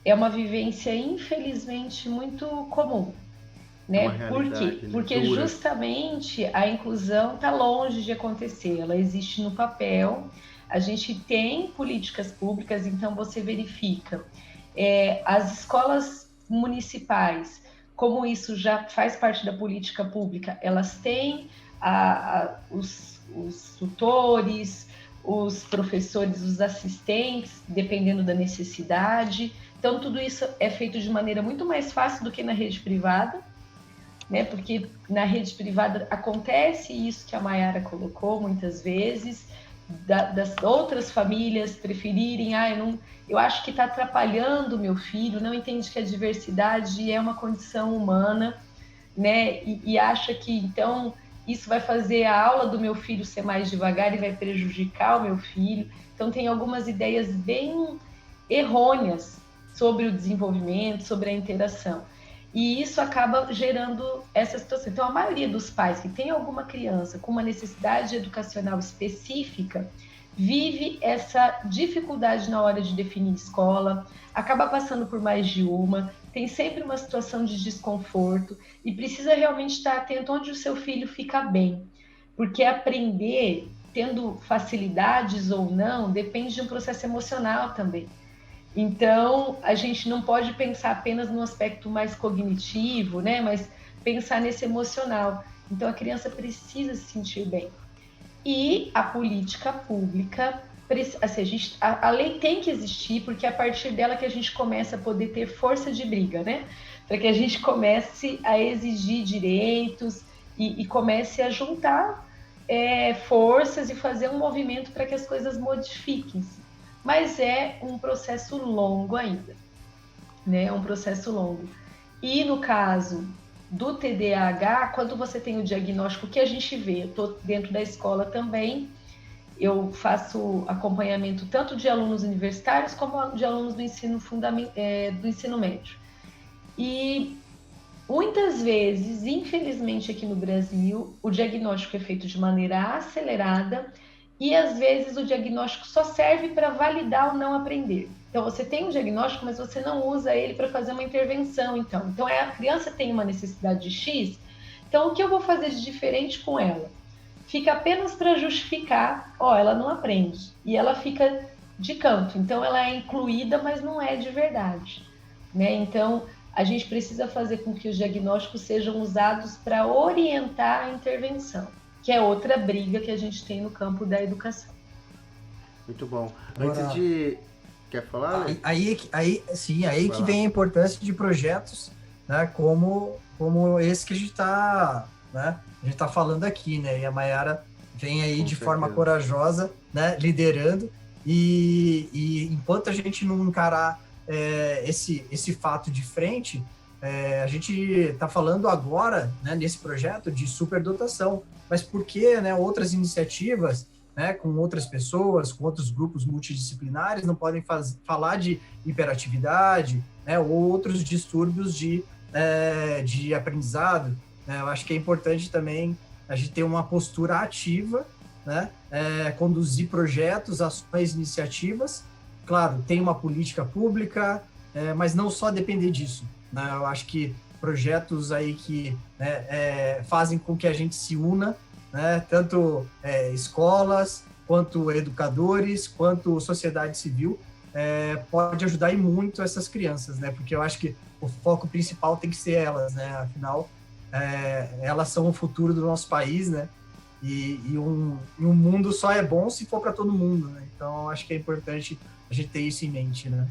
é uma vivência, infelizmente, muito comum, É uma né? Por quê? realidade, né? Porque Dura. justamente a inclusão está longe de acontecer, ela existe no papel, a gente tem políticas públicas, então você verifica as escolas municipais, como isso já faz parte da política pública, elas têm os tutores, os professores, os assistentes, dependendo da necessidade. Então, tudo isso é feito de maneira muito mais fácil do que na rede privada, né? Porque na rede privada acontece isso que a Mayara colocou muitas vezes, das outras famílias preferirem, eu acho que está atrapalhando o meu filho, não entende que a diversidade é uma condição humana, né? E acha que então isso vai fazer a aula do meu filho ser mais devagar e vai prejudicar o meu filho. Então tem algumas ideias bem errôneas sobre o desenvolvimento, sobre a interação. E isso acaba gerando essa situação. Então, a maioria dos pais que tem alguma criança com uma necessidade educacional específica vive essa dificuldade na hora de definir escola, acaba passando por mais de uma, tem sempre uma situação de desconforto e precisa realmente estar atento onde o seu filho fica bem. Porque aprender, tendo facilidades ou não, depende de um processo emocional também. Então, a gente não pode pensar apenas no aspecto mais cognitivo, né? Mas pensar nesse emocional. Então, a criança precisa se sentir bem. E a política pública, assim, a lei tem que existir, porque é a partir dela que a gente começa a poder ter força de briga, né? Para que a gente comece a exigir direitos e comece a juntar forças e fazer um movimento para que as coisas modifiquem-se. Mas é um processo longo ainda, né? É um processo longo. E no caso do TDAH, quando você tem o diagnóstico que a gente vê, eu estou dentro da escola também, eu faço acompanhamento tanto de alunos universitários como de alunos do do ensino médio. E muitas vezes, infelizmente aqui no Brasil, o diagnóstico é feito de maneira acelerada e às vezes o diagnóstico só serve para validar o não aprender. Então você tem um diagnóstico, mas você não usa ele para fazer uma intervenção, então a criança tem uma necessidade de X, então o que eu vou fazer de diferente com ela? Fica apenas para justificar, ela não aprende e ela fica de canto, então ela é incluída, mas não é de verdade, né? Então a gente precisa fazer com que os diagnósticos sejam usados para orientar a intervenção, que é outra briga que a gente tem no campo da educação. Muito bom. Antes Agora, de. Quer falar, Lê? sim, aí Vai que lá. vem a importância de projetos, né, como esse que a gente está, né, a gente tá falando aqui, né, e a Mayara vem aí Com de forma certeza. corajosa, né, liderando, e enquanto a gente não encarar esse fato de frente, a gente está falando agora, né, nesse projeto de superdotação, mas por que, né, outras iniciativas, né, com outras pessoas, com outros grupos multidisciplinares, não podem falar de hiperatividade, né, ou outros distúrbios de aprendizado, né? Eu acho que é importante também a gente ter uma postura ativa, né, conduzir projetos, ações, iniciativas. Claro, tem uma política pública, mas não só depender disso, né? Eu acho que projetos aí que, né, fazem com que a gente se una, né, tanto escolas, quanto educadores, quanto sociedade civil, pode ajudar e muito essas crianças, né? Porque eu acho que o foco principal tem que ser elas, né? Afinal, elas são o futuro do nosso país, né? E um mundo só é bom se for para todo mundo, né? Então, eu acho que é importante a gente ter isso em mente, né?